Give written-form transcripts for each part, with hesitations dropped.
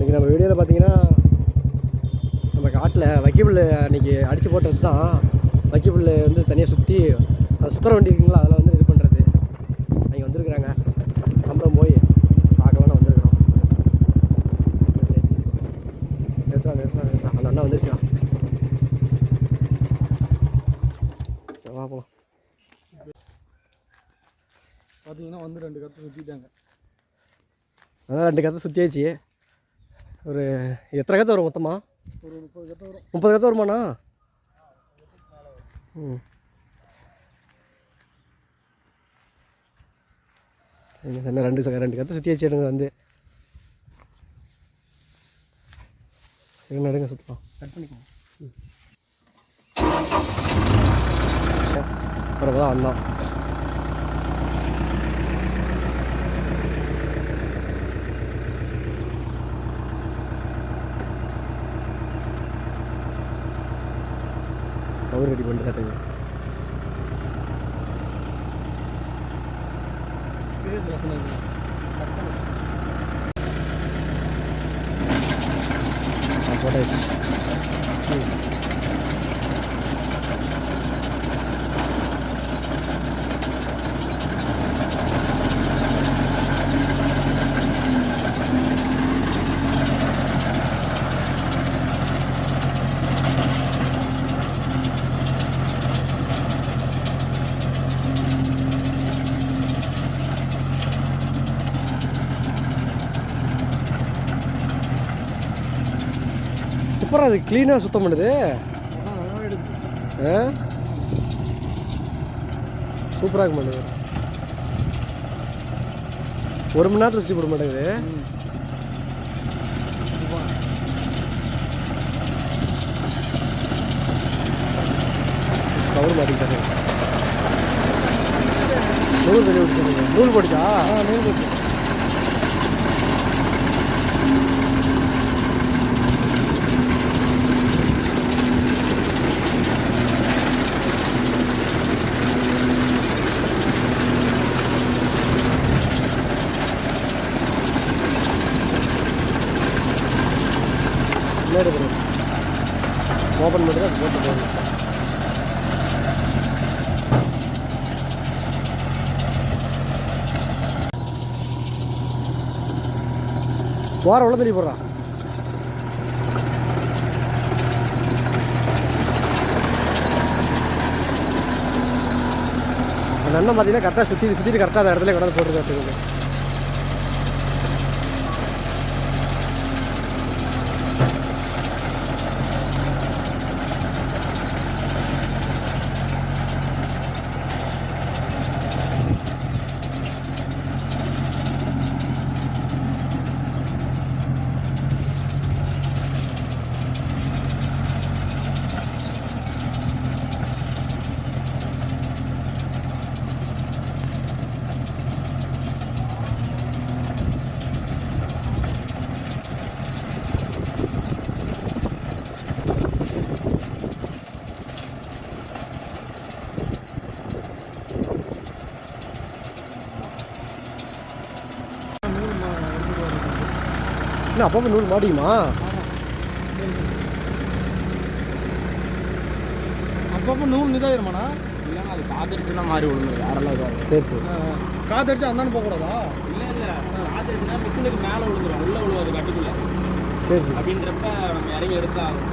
இன்றைக்கி நம்ம வீடியோவில் பார்த்தீங்கன்னா நம்ம காட்டில் வைக்கப்புல் அன்றைக்கி அடித்து போட்டது தான். வைக்கப்புல் வந்து தனியாக சுற்றி அது சுத்தர வண்டி இருக்குங்களா, அதில் வந்து இது பண்ணுறது. அவங்க வந்துருக்குறாங்க, நம்மளும் போய் பார்க்கலான்னு வந்துருக்குறோம். நிறுத்தா அந்த அண்ணா வந்துருச்சா பார்ப்போம். பார்த்தீங்கன்னா வந்து 2 கற்று சுற்றிட்டாங்க. அதான் 2 கற்று சுற்றியாச்சு. ஒரு எத்தனை கற்று வரும் மொத்தமாக? ஒரு 30 கற்று வரும். 30 கற்று வருமாண்ணா? என்ன 2 கற்று சுற்றியாச்சு. எடுங்க வந்து எடுங்க சுற்றலாம். கட் பண்ணிக்கோங்க. அப்புறம் தான் வந்தோம். கவர் ரெடி பண்ணி காட்டுங்க. போட்டாச்சு. சூப்பராக அது க்ளீனாக சுத்தம் பண்ணுது. சூப்பராக இருக்க மாட்டேங்குது. 1 மணி நேரத்தில் சுற்றி போட மாட்டேங்குது. கவர் மாட்டிக்கிட்டாங்க. நூல் தண்ணி விட்டு நூல் போட்டுச்சா? நூல் போட்டு ஓப்பன் பண்ணுறது அது போட்டு போகணும். வாரம் உள்ள தள்ளி போடுறான். அந்த அண்ணன் பார்த்தீங்கன்னா கரெக்டாக சுற்றிட்டு கரெக்டாக அந்த இடத்துல கொண்டாந்து போட்டுருக்காரு. அப்போ நூல் மாட்டிக்குமா? அப்பப்போ நூல் இதாயிருமாண்ணா? இல்லைன்னா அது காத்தடிச்சுன்னா மாறி விடுங்க. யாரெல்லாம் இதாகும். சரி சரி. காத்தடிச்சு அந்தானு போகக்கூடாதா? இல்லை காத்தடிச்சுன்னா மிஷினுக்கு மேலே விழுந்துடும், உள்ளே விழுவாது கட்டுக்குள்ளே. சரி சரி. அப்படின்றப்ப நம்ம இறங்கி எடுத்தாகும்.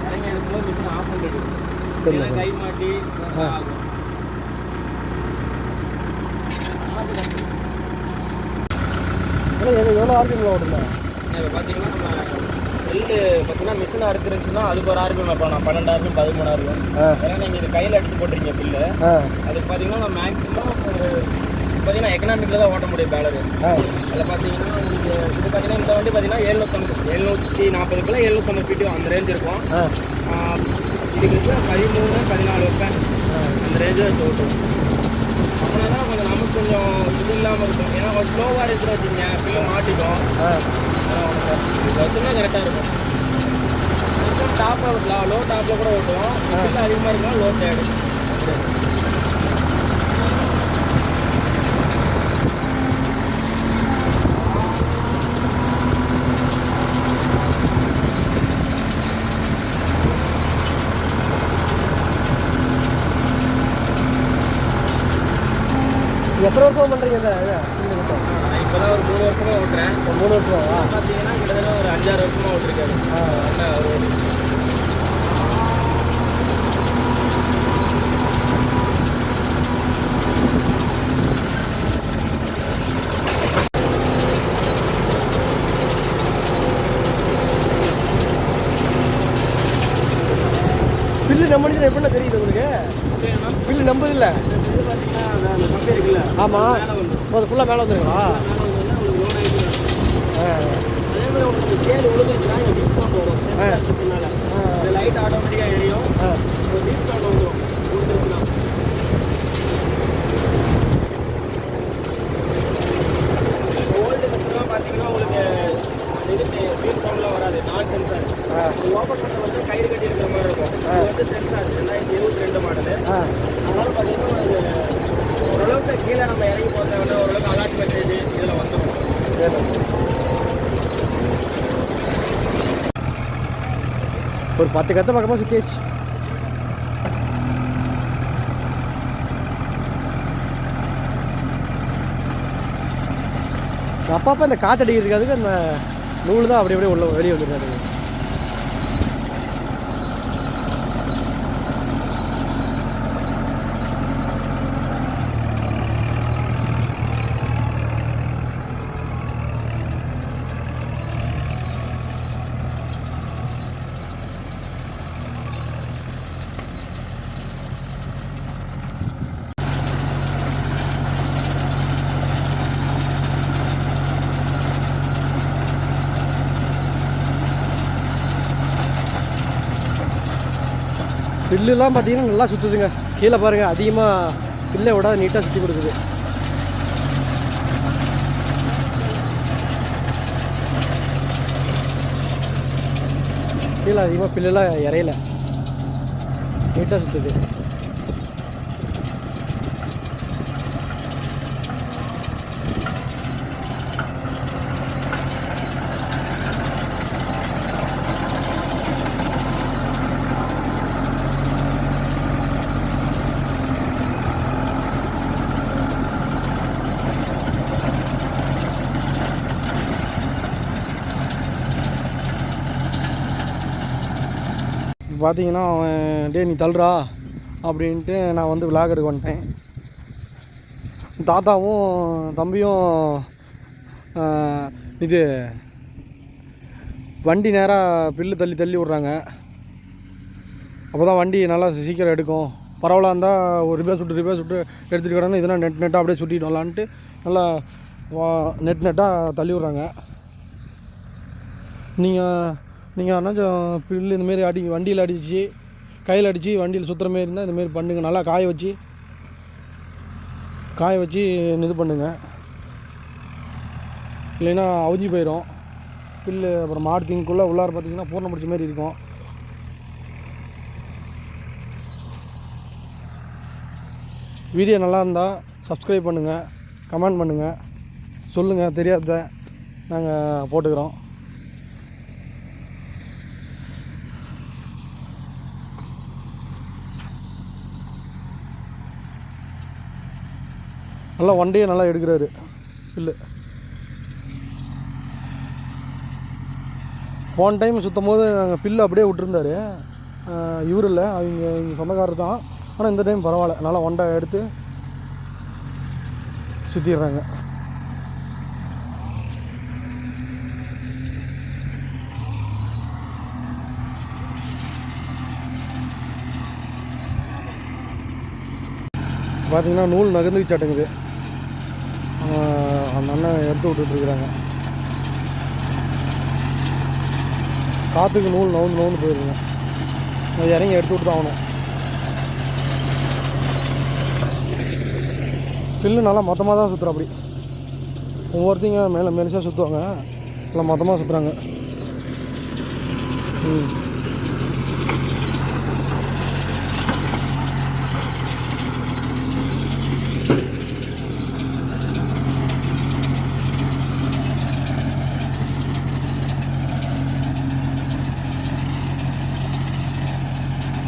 இறங்கி எடுக்கும்போது மிஷினை ஆஃப் பண்ணிட்டு சரி கை மாட்டி ஆகும். எவ்வளோ ஆர்பிஎம் ஓடுங்க? இப்போ பார்த்தீங்கன்னா நம்ம நெல் பார்த்தீங்கன்னா மிஷினாக இருக்குதுன்னா அதுக்கு ஒரு ஆர்பிஎம் வைப்போம். 12 RPM 13 RPM. ஏன்னா நீங்கள் இது கையில் அடித்து போட்டுறீங்க பில்லு. அதுக்கு பார்த்தீங்கன்னா நம்ம மேக்ஸிமம் ஒரு பார்த்தீங்கன்னா எக்கனாமிக்கில் தான் ஓட்ட முடியும் பேலரு. அதில் பார்த்தீங்கன்னா உங்களுக்கு இது பார்த்தீங்கன்னா இந்த வண்டி பார்த்தீங்கன்னா 740 750 ஃபீட்டு அந்த ரேஞ்ச் இருக்கும். இதுக்கு வந்து 13 14 வைப்பேன் அந்த ரேஞ்சை வச்சு ஓட்டும். அப்படின்னா தான் கொஞ்சம் நமக்கு கொஞ்சம் இது இல்லாமல் இருக்கும். ஏன்னா ஒரு ஸ்லோவாக இருக்கிற வச்சுங்க பில்லு மாட்டிக்கும். வச்சுன்னா கரெக்டாக இருக்கும். டாப்பில் லோ டாப்பில் கூட ஓட்டுவோம். பில்லு அதிகமாக இருக்கும், லோ சைடு. வருஷம் பண்ணுறீங்க இந்த புல்லு மட்டும்? நான் இப்போ தான் ஒரு 3 வருஷமாக ஓட்டுறேன். ஒரு 3 வருஷம் பார்த்தீங்கன்னா கிட்டத்தட்ட ஒரு 5-6 வருஷமாக ஓட்டிருக்காரு. நல்லா ஒரு பில்லு நம்பிச்சு எப்படின்னா தெரியுது உங்களுக்கு? பில்லு நம்புது இல்லை? பார்த்தீங்கன்னா அந்த கம்பி இருக்குல்ல, ஆமாம், அது ஃபுல்லாக மேலே வந்துருங்களா? அதே மாதிரி உங்களுக்கு கேடு விழுந்துருச்சுன்னா இங்கே டிஸ்கவுண்ட் வரும். பின்னால லைட் ஆட்டோமேட்டிக்காக எரியும். டிஸ்கவுண்ட் வந்துடும் விழுந்துருச்சுன்னா. ஓல்டு பஸ்லாம் பார்த்தீங்கன்னா உங்களுக்கு இது ஃபீல் சவுண்ட்லாம் வராது. நான் சென்சார் ஓப்பன் பண்ணுறது வந்து கயிறு கட்டி இருக்கிற மாதிரி இருக்கும். அது வந்து சென்சார் 2022 மாடலு. அதனால பார்த்தீங்கன்னா ஓரளவுக்கு கீழே நம்ம இறங்கி போகிறத ஓரளவுக்கு அலர்ட் மெசேஜ் இதில் வந்துடும். ஒரு 10 கத்தை பக்கமாக சுற்றியாச்சு. அப்பப்போ இந்த காற்றடிக்கிறதுக்கு அந்த நூல் தான் அப்படி அப்படியே உள்ள வெளியே வந்துருக்காரு. பில்லுலாம் பார்த்தீங்கன்னா நல்லா சுற்றுதுங்க. கீழே பாருங்கள், அதிகமாக பில்லை விட நீட்டாக சுற்றி கொடுக்குது. கீழே அதிகமாக பில்லுலாம் இறையில நீட்டாக சுற்றுது. பார்த்தீங்கன்னா அவன் டே நீ தள்ளுறா அப்படின்ட்டு நான் வந்து விளாக் எடுக்க வந்துட்டேன். தாத்தாவும் தம்பியும் இது வண்டி நேராக பில்லு தள்ளி தள்ளி விட்றாங்க. அப்போ தான் வண்டி நல்லா சீக்கிரம் எடுக்கும். பரவாயில்ல இருந்தால் ஒரு ரிப்பேர் சுட்டு எடுத்துகிட்டு கிடந்து இதெல்லாம் நெட்டாக அப்படியே சுட்டிட்டு வரலான்ட்டு நல்லா நெட்டாக தள்ளி விட்றாங்க. நீங்கள் என்னாச்சும் பில்லு இந்தமாரி வண்டியில் அடித்து கையில் அடித்து வண்டியில் சுற்றுற மாரி இருந்தால் இந்தமாரி பண்ணுங்க. நல்லா காய வச்சு இது பண்ணுங்க. இல்லைன்னா அவுஞ்சி போயிடும் பில்லு. அப்புறம் மாடு திங்குள்ளே உள்ளார பார்த்தீங்கன்னா பூர்ணம் பிடிச்ச மாரி இருக்கும். வீடியோ நல்லா இருந்தால் சப்ஸ்கிரைப் பண்ணுங்கள், கமெண்ட் பண்ணுங்கள், சொல்லுங்கள். தெரியாத நாங்கள் போட்டுக்கிறோம். நல்லா வண்டியை நல்லா எடுக்கிறாரு பில்லு. போன டைம் சுற்றும் போது நாங்கள் பில்லு அப்படியே விட்டுருந்தாரு. இவர் இல்லை, அவங்க சொந்தக்காரர் தான். ஆனால் இந்த டைம் பரவாயில்ல, நல்லா ஒண்டை எடுத்து சுற்றிடுறாங்க. பார்த்தீங்கன்னா நூல் நகர்ந்துக்கு சாட்டுங்குது. அந்த அண்ணன் எடுத்து விட்டுட்டுருக்குறாங்க. காற்றுக்கு நூல் நவுந்து போயிருக்குங்க. அது இறங்கி எடுத்து விட்டு தான் ஆகணும். பில்லு நல்லா மொத்தமாக தான் சுற்றுற. அப்படி ஒவ்வொருத்தைங்க மேலே மெலிசாக சுற்றுவாங்க, நல்லா மொத்தமாக சுற்றுறாங்க.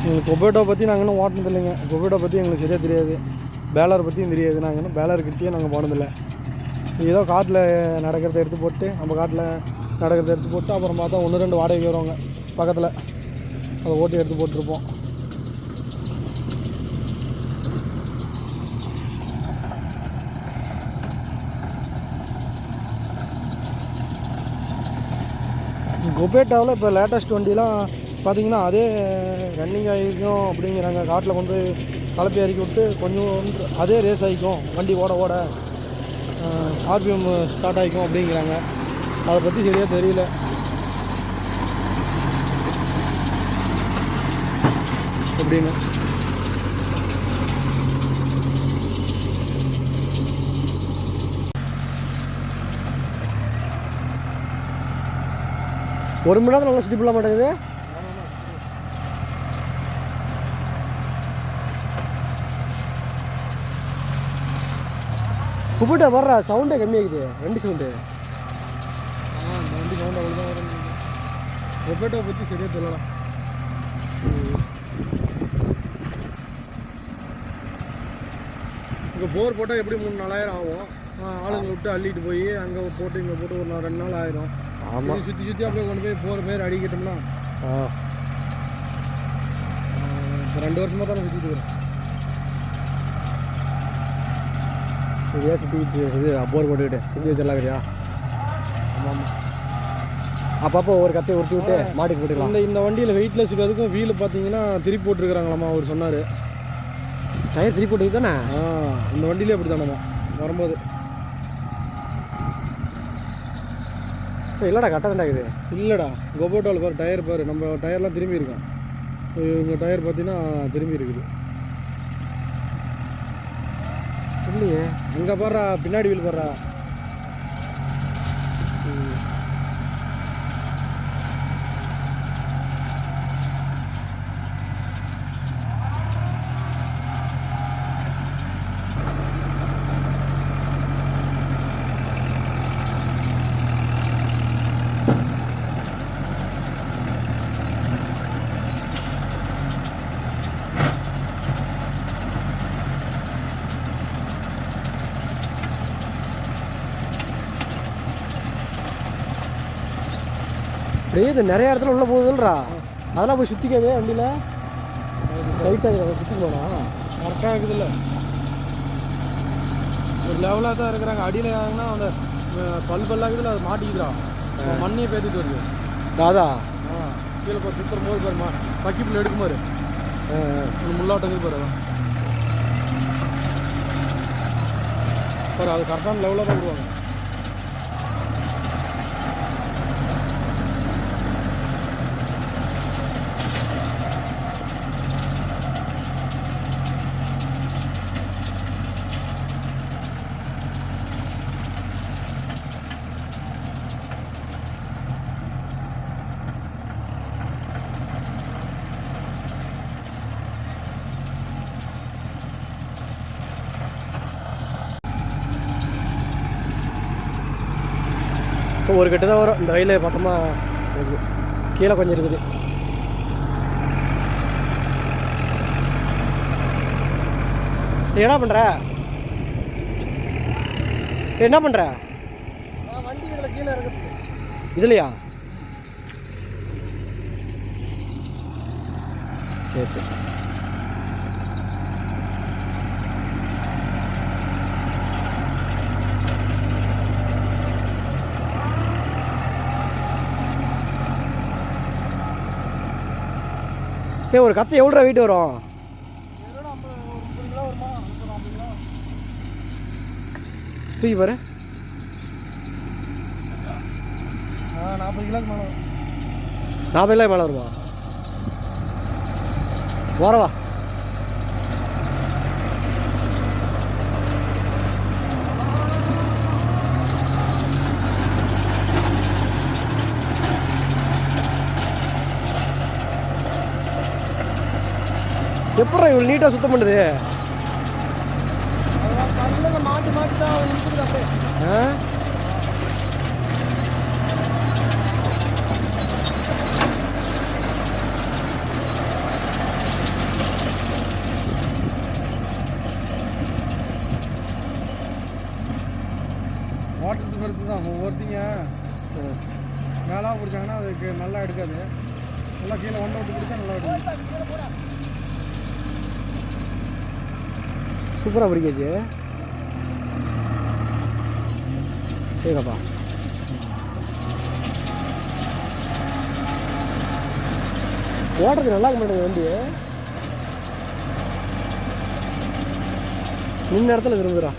எங்களுக்கு கொபேட்டோ பற்றி நாங்கள் இன்னும் ஓட்டினது இல்லைங்க. கொபேட்டோ பற்றி எங்களுக்கு சரியாக தெரியாது. பேலர் பற்றியும் தெரியாது. நாங்கள் இன்னும் பேலர்கிட்டயே நாங்கள் போனதில்லை. ஏதோ காட்டில் நடக்கிறத எடுத்து போட்டு நம்ம காட்டில் நடக்கிறத எடுத்து போட்டு அப்புறம் பார்த்தா 1-2 வாடகைக்கு வருவாங்க பக்கத்தில், அதை ஓட்டி எடுத்து போட்டிருப்போம். கொபேட்டாவில் இப்போ லேட்டஸ்ட் வண்டிலாம் பார்த்தீங்கன்னா அதே ரன்னிங் ஆகிக்கும் அப்படிங்கிறாங்க. காட்டில் கொண்டு கலப்பி இறக்கி விட்டு கொஞ்சம் அதே ரேஸ் ஆகிக்கும், வண்டி ஓட ஓட ஆர்பிஎம் ஸ்டார்ட் ஆகிக்கும் அப்படிங்கிறாங்க. அதை பற்றி சரியாக தெரியல. எப்படின்னு ஒரு மணி நேரத்தில் நல்லா சுற்றி போட மாட்டேங்குது. குப்பிட்ட வர்ற சவுண்டே கம்மியாகுது, வண்டி சவுண்டு. இந்த வண்டி சவுண்ட் அவ்வளோதான் வரும். ரொபேட்டோவை பற்றி சரியாக தெரியலாம். இங்கே போர் போட்டால் எப்படி 3-4 ஆகும். ஆளுங்களை விட்டு அள்ளிட்டு போய் அங்கே போட்டு இங்கே போட்டு ஒரு 2 நாள் ஆயிரும். ஆமாம், சுற்றி சுற்றி அப்படியே கொண்டு போய் போகிற மாரி அடிக்கிட்டோம்னா இப்போ 2 வருஷமாக தான் நான் சுற்றிட்டு இருக்கிறேன். சரியா சுற்றிக்கிட்டு இது போர் போட்டுக்கிட்டு சுற்றி வச்சிடலாம் கிடையா. ஆமாம் ஆமாம். அப்பப்போ ஒரு கத்தையை உருட்டி விட்டு மாட்டுக்கு போட்டுக்கலாம். இந்த வண்டியில் வெயிட்லெஸ் இருக்கிறதுக்கும் வீல் பார்த்தீங்கன்னா திருப்பி போட்டுருக்குறாங்களாம்மா. அவர் சொன்னார் டயர் திருப்பி போட்டுக்கு தானே. இந்த வண்டியிலே அப்படி தானம்மா வரும்போது. இல்லைடா கரெக்டாக தான் இருக்குது. இல்லைடா கொபோட்டோவில் பாரு டயர் பாரு, நம்ம டயர்லாம் திரும்பி இருக்கோம். இவங்க டயர் பார்த்தீங்கன்னா திரும்பி இருக்குது. இல்லையே, அங்கே பாடுறா பின்னாடி வீல் பாடுறா. அப்படியே இது நிறைய இடத்துல உள்ளே போகுதுல்றா, அதெல்லாம் போய் சுற்றிக்காது வண்டியில். லைட்டாக அதை சுற்றி போனா கரெக்டாக இருக்குதுல்ல. ஒரு லெவலாக தான் இருக்கிறாங்க. அடியில் ஆகுனா அந்த பல்லாக்குதுல அது மாட்டிக்குதுடா. மண்ணையே பேத்திட்டு வருது. தாதா கீழே பாரு சுத்தரும் போது பாருமா பக்கிப்பில் எடுக்குமாரு முள்ளாட்டம் பாரு. அதான் பாரு அது கரெக்டான லெவலாக தான் விடுவாங்க. இப்போ ஒரு கட்டு தான் வரும். இந்த வயலில் பக்கமாக இருக்குது, கீழே கொஞ்சம் இருக்குது. என்ன பண்ணுற என்ன பண்ணுற வண்டி இதில் கீழே இருக்குது. இதுலையா? சரி சரி. ஒரு கத்தை எவ்வளோ வெயிட் வரும்? தூக்கி பாரு. 40 கிலோக்கு மேலே வரும். 40 கிலோ மேலே வருமா? வரவா எப்படா இவ்வளோ நீட்டாக சுத்தம் பண்ணுது? மாட்டி மாட்டி தான் இருக்குது அப்படியே. ஆ மேலாக பிடிச்சாங்கன்னா அதுக்கு நல்லா எடுக்காது. நல்லா கீழே ஒன்றை விட்டு பிடிச்சா நல்லா எடுக்கும். சூப்பராக பிடிக்காச்சு. சரிப்பா. ஓடுறது நல்லா இருக்க மாட்டேங்குது வண்டி. நின்ன இடத்துல விரும்புகிறா.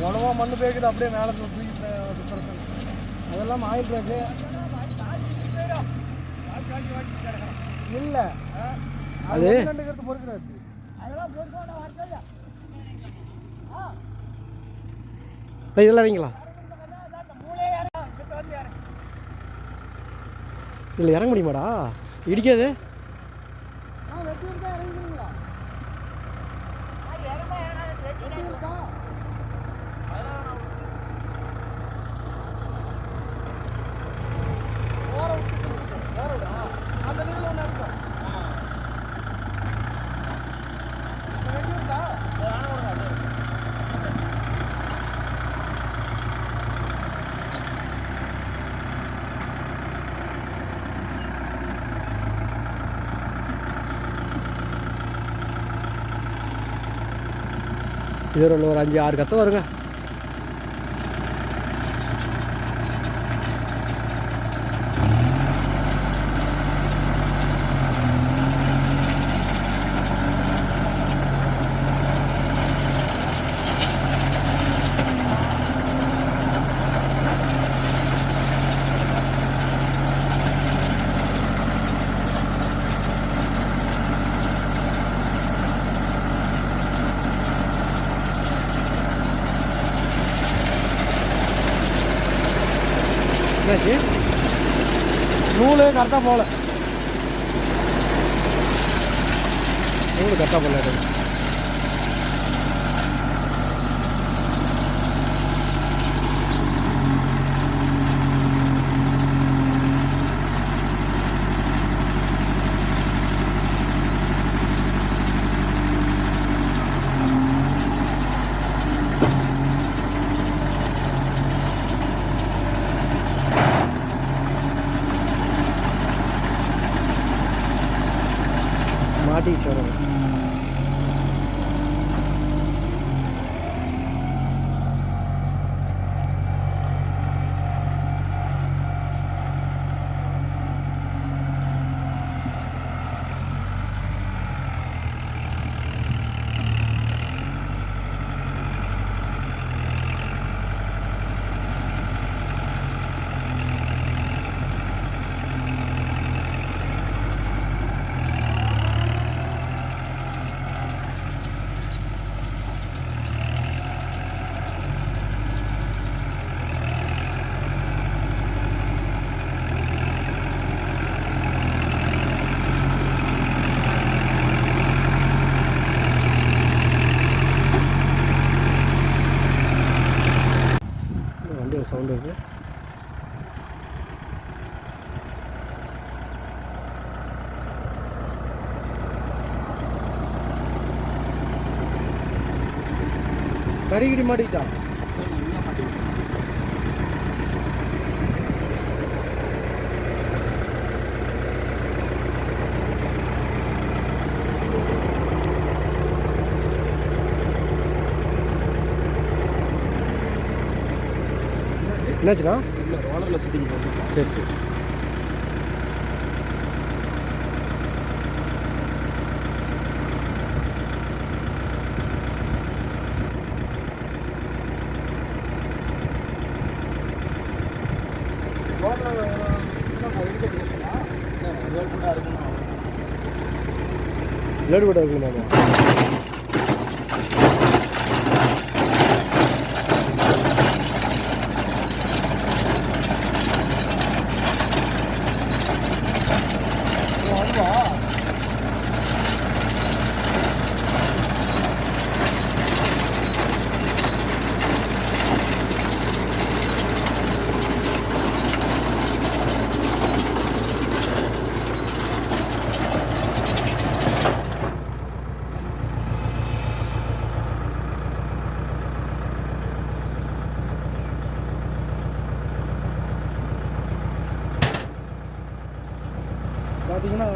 உணவா மண்ணு பேக்குது அப்படியே மேலே தூக்கி அதெல்லாம் ஆயில் பிரேக்கு இல்லை. அது ரெண்டு பொறுக்கிறாரு. இதெல்லாம் இறங்கிங்களா? இதில் இறங்க முடியுமாடா? இடிக்காது. இது ஒரு 5-6 கத்தை வருங்க. என்னாச்சு? நூல் கரெக்டாக போகல. நூல் கரெக்டாக போகல. மாட்டிச்சு வரும். சவுண்டு இருக்குது. கறிகிடி மாட்டிக்கிட்டா. என்னாச்சுண்ணா? இல்லை ரோலரில் சுற்றிக்கிட்டு. சரி சரி. பிளேடு கூட இருக்குமாமா? பார்த்தீங்கன்னா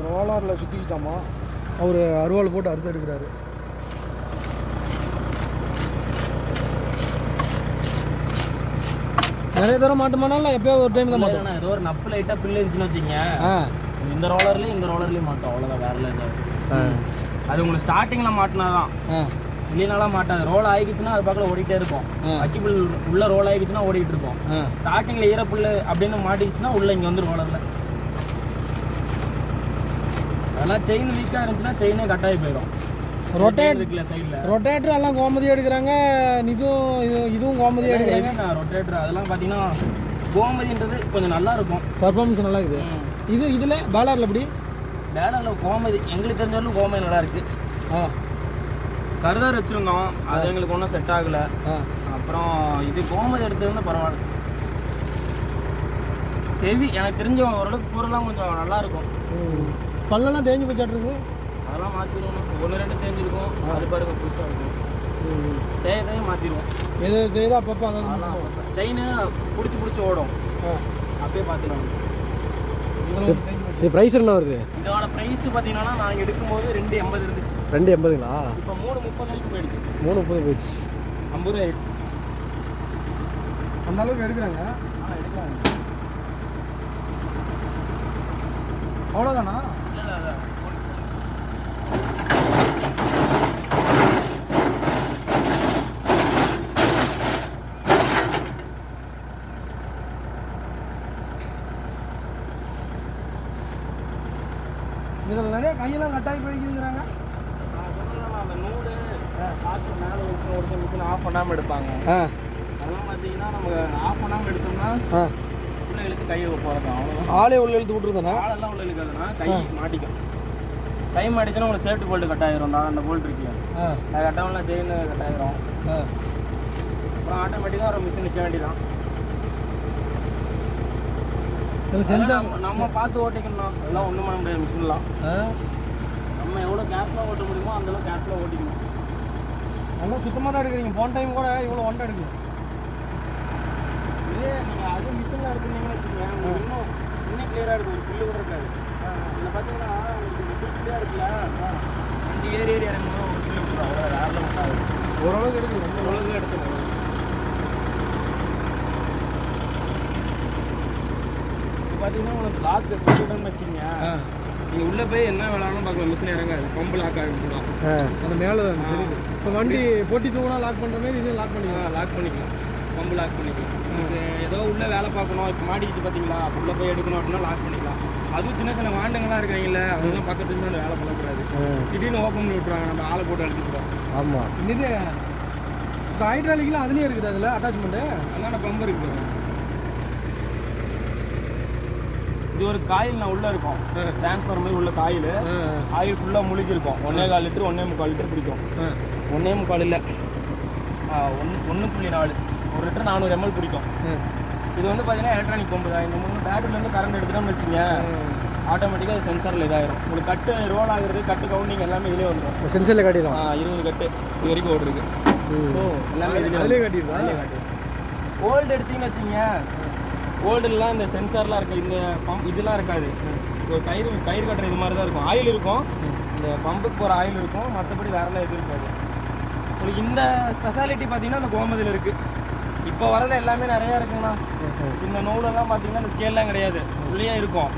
ரோலரில் சுற்றிக்கிட்டாமா. அவர் அருவாள் போட்டு அறுத்து எடுக்கிறாரு. நிறைய தூரம் மாட்டோமானாலும் எப்போயாவது ஒரு டைம் தான் மாட்டோம். ஏதோ ஒரு நப்பு லைட்டாக பில்லு இருந்துச்சுன்னு வச்சுங்க, இந்த ரோலர்லேயும் மாட்டோம், அவ்வளோதான். வேறல ஏதாவது அது உங்களுக்கு ஸ்டார்டிங்கில் மாட்டினாதான், இல்லைனாலாம் மாட்டாது. ரோல் ஆகிடுச்சுன்னா அது பக்கத்தில் ஓடிட்டே இருக்கும். வக்கிப்புல் உள்ள ரோல் ஆகிடுச்சுன்னா ஓடிட்டு இருக்கும். ஸ்டார்டிங்கில் ஈரப்புல் அப்படின்னு மாட்டிடுச்சுன்னா உள்ள இங்கே வந்து ரோலரில் அதெல்லாம் செயின் வீக்காக இருந்துச்சுன்னா செயினே கட்டாகி போயிடும். ரொட்டேட்டர் சைடில் ரொட்டேட்டர் எல்லாம் கோமதியாக எடுக்கிறாங்க. இதுவும் கோமதியாக எடுக்கிறாங்க. ரொட்டேட்டர் அதெல்லாம் பார்த்தீங்கன்னா கோமதின்றது கொஞ்சம் நல்லா இருக்கும், பர்ஃபார்மன்ஸ் நல்லா இருக்குது. இதில் பேலரில் எப்படி? பேலரில் கோமதி எங்களுக்கு தெரிஞ்சாலும் கோமதி நல்லா இருக்குது. கருதார் வச்சுருந்தோம், அது எங்களுக்கு ஒன்றும் செட் ஆகலை. அப்புறம் இது கோமதி எடுத்ததுன்னா பரவாயில்ல. ஹெவி எனக்கு தெரிஞ்ச ஓரளவுக்கு பொருள்லாம் கொஞ்சம் நல்லாயிருக்கும். பல்லெல்லாம் தேஞ்சு போச்சாட்டுருக்கு. அதெல்லாம் மாற்றிடுவோம். 1-2 தேஞ்சிருக்கும், அது பாருங்க புதுசாக இருக்கும். தேய மாற்றிடுவோம். எது தேய்தோ அப்பப்போ அதெல்லாம் செயின் பிடிச்சி ஓடும், அப்படியே பார்த்துக்கலாம். இது ப்ரைஸ் என்ன வருது? இதோட ப்ரைஸ் பார்த்தீங்கன்னா நாங்கள் எடுக்கும்போது 280 இருந்துச்சு. 280ங்களா? இப்போ 330 வரைக்கும் போயிடுச்சு. 330 போயிடுச்சு. 50 ரூபா ஆயிடுச்சு. அந்த அளவுக்கு எடுக்கிறாங்க. எடுக்கிறாங்க. அவ்வளோதானா? இல்லை இதில் நிறைய கையெல்லாம் கட்டாயி போய்க்குதுங்கிறாங்க. அந்த நூல் காற்று மேலே ஒரு மிஷின் ஆஃப் பண்ணாமல் எடுப்பாங்க. அதெல்லாம் பார்த்தீங்கன்னா நம்ம ஆஃப் பண்ணாமல் எடுத்தோம்னா உள்ள இழுத்து கை போகிறோம், அவ்வளோதான். ஆளே உள்ள இழுத்து விட்டுருதானே? ஆளெல்லாம் உள்ள இழுக்காதுன்னா கை மாட்டிக்கும். கை மாட்டிச்சுன்னா உங்களுக்கு சேஃப்டி போல்ட்டு கட் ஆகிரும். தான் அந்த போல்ட் இருக்கு, அது கட்டாமலாம் செயின் கட் ஆகிரும். அப்புறம் ஆட்டோமேட்டிக்காக ஒரு மிஷின் நிற்க வேண்டியதான். நம்ம பார்த்து ஓட்டிக்கணும், அதெல்லாம் ஒன்றும் பண்ண முடியாது. மிஷின்லாம் நம்ம எவ்வளோ கேர்ஃபுல்லாக ஓட்ட முடியுமோ அந்தளவு கேர்ஃபுல்லாக ஓட்டிக்கணும். நல்லா சுத்தமாக தான் எடுக்கிறீங்க. போன டைம் கூட இவ்வளோ ஒன்றை எடுக்கணும். இதே நீங்கள் அது மிஷினில் இருக்குன்னீங்கன்னு வச்சுக்கோங்க, உங்களுக்கு இன்னும் கிளியராக இருக்கும். ஒரு புல்லு கூட இருக்காது. இதில் பார்த்தீங்கன்னா உங்களுக்கு இந்த புல்லியாக இருக்குல்ல, வண்டி ஏறி இறங்கும்போது ஒரு புல்லு விட்டுரும், அவ்வளோ வேறு விட்டாது. ஓரளவுக்கு எடுக்கணும், ஓரளவுக்கு எடுத்துக்கணும். பார்த்தீங்கன்னா உங்களுக்கு லாக்கு போட்டுன்னு வச்சுங்க, நீங்கள் உள்ளே போய் என்ன வேணாலும் பார்க்கலாம். மிஷின் இறங்காது, பம்பு லாக் ஆகிருக்கலாம். அந்த மேலே தான் தெரியுது. இப்போ வண்டி போட்டி தூங்கினா லாக் பண்ணுற மாதிரி இதையும் லாக் பண்ணிக்கலாம். லாக் பண்ணிக்கலாம், பம்பு லாக் பண்ணிக்கலாம். இது ஏதோ உள்ளே வேலை பார்க்கணும், இப்போ மாட்டிக்கிச்சு பார்த்தீங்களா, உள்ளே போய் எடுக்கணும் அப்படின்னா லாக் பண்ணிக்கலாம். அதுவும் சின்ன சின்ன வாண்டங்கள்லாம் இருக்காங்கல்ல, அவங்களாம் பக்கத்துக்கு அந்த வேலை பண்ணக்கூடாது. திடீர்னு ஓப்பன் பண்ணி விட்ருவாங்க, நம்ம ஆளை போட்டு அழுத்திக்கிறோம். ஆமாம். இது இப்போ ஹைட்ராலிக்லாம் அதுலேயே இருக்குது. அதில் அட்டாச்மெண்ட்டு அதனால பம்பு இருக்குது. இது ஒரு காயில் நான் உள்ளே இருக்கும், டிரான்ஸ்ஃபர் மாதிரி உள்ள காயில். ஆயில் ஃபுல்லாக முழுகிருக்கும். 1.25 லிட்டர் 1.25 லிட்டர் பிடிக்கும். 1.25 இல்லை, 1.4 1 லிட்டர் 400 ml பிடிக்கும். இது வந்து பார்த்தீங்கன்னா எலக்ட்ரானிக் பம்பு தான். இந்த 3 பேட்டரிலேருந்து கரண்ட் எடுத்துட்டோம்னு வச்சுங்க, ஆட்டோமேட்டிக்காக அது சென்சாரில் இதாகிடும். உங்களுக்கு கட்டு ரோல் ஆகுறது, கட்டு கவுண்டிங் எல்லாமே இதிலே வந்துடும். சென்சாரில் காட்டிடும். 20 கட்டு இது வரைக்கும் ஓடுருக்கு. எல்லாமே இதிலே காட்டிடுது. ஓல்டு எடுத்தீங்கன்னு வச்சுங்க, ஓல்டுலாம் இந்த சென்சார்லாம் இருக்குது, இந்த பம்ப் இதெல்லாம் இருக்காது. ஒரு கயிறு கட்டுற இது மாதிரி தான் இருக்கும். ஆயில் இருக்கும், இந்த பம்புக்கு போகிற ஆயில் இருக்கும், மற்றபடி வேறெல்லாம் எதுவும் இருக்காது. உங்களுக்கு இந்த ஸ்பெஷாலிட்டி பார்த்தீங்கன்னா அந்த கோமதியில் இருக்குது. இப்போ வரது எல்லாமே நிறையா இருக்குங்கண்ணா. இந்த நூலெல்லாம் பார்த்தீங்கன்னா இந்த ஸ்கேல்லாம் கிடையாது, உள்ளே இருக்கும்.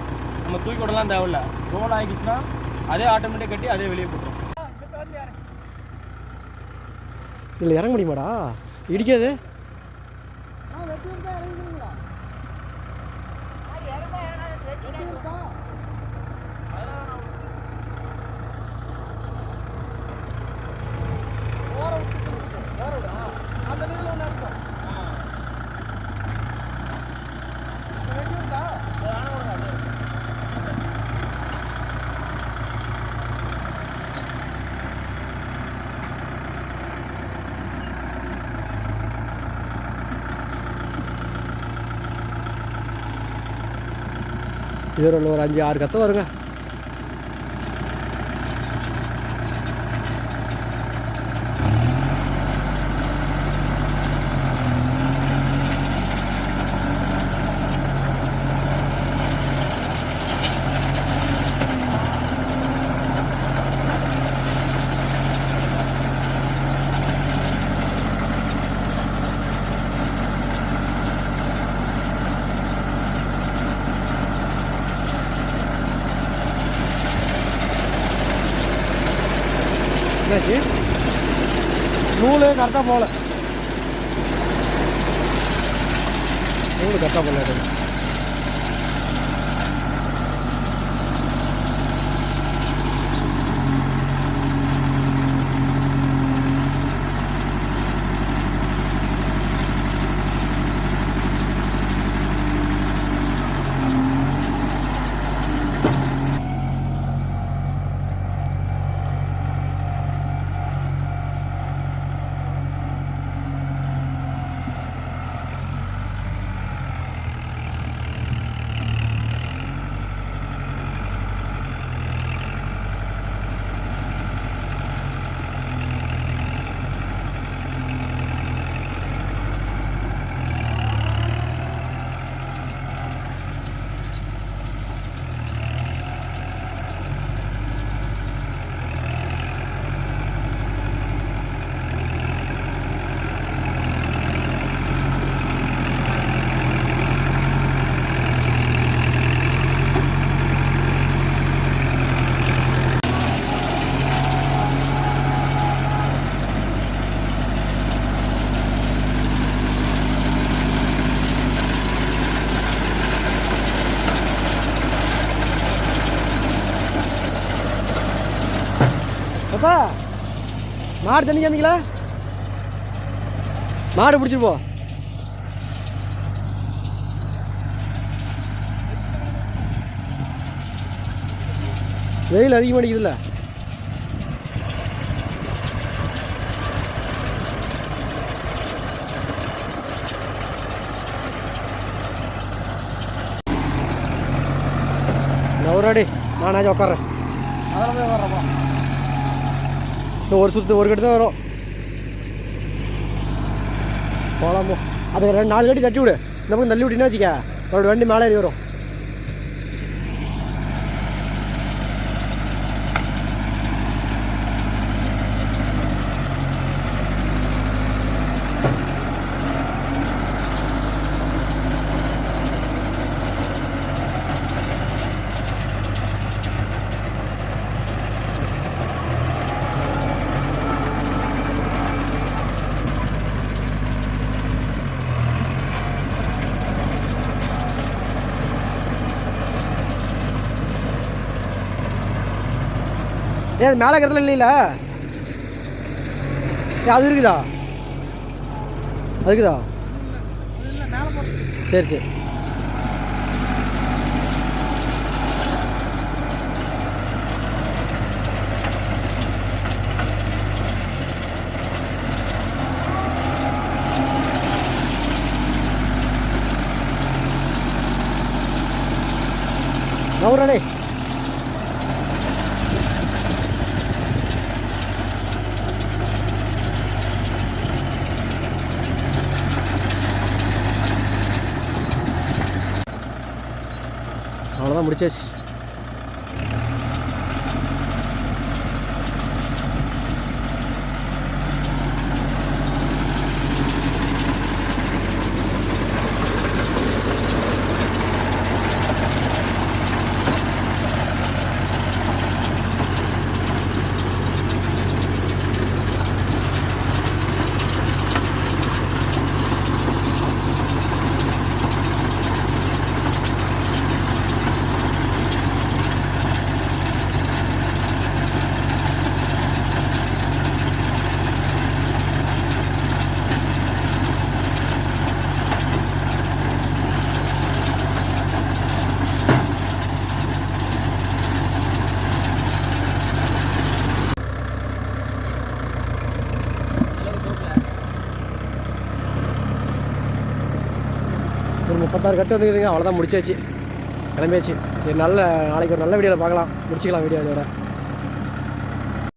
நம்ம தூக்கி விடலாம் தேவையில்ல. ரோல் ஆகிடுச்சுன்னா அதே ஆட்டோமேட்டிக் கட்டி அதே வெளியே போட்டுரும். இதில் இறங்க முடியுமாடா? இடிக்காது? இது ஒரு 5-6 கத்தை வருங்க. கரெக்டாக போகல. ரோடு கரெக்டாக போகல. அப்பா மாடு தண்ணி வந்தீங்களா? மாடு பிடிச்சிட்டு போ. வெயில் அதிகமாக அடிக்குதுல்ல. நவராடி நானாச்சும் உட்காறேன். அதெல்லாம் போய் வர்றப்பா. ஒரு சுற்று ஒரு கட்டு தான் வரும். போகலாமோ? அதை 4 கட்டி தட்டி விடு. இந்த பக்கம் தள்ளி விட்டினா வச்சுக்க, அவரோட வண்டி மேலே ஏறி வரும். ஏன் மேலே இருக்கிறதுல இல்லைல்ல? அது இருக்குதா? அதுக்குதா? சரி சரி. நவுறானே. அவ்வளோதான், முடிச்சாச்சு. ஒரு 36 கட்டு வந்துக்குதுங்க. அவ்வளோதான், முடிச்சாச்சு, கிளம்பியாச்சு. சரி, நாளைக்கு ஒரு நல்ல வீடியோவில் பார்க்கலாம். முடிச்சிக்கலாம் வீடியோ இதோட.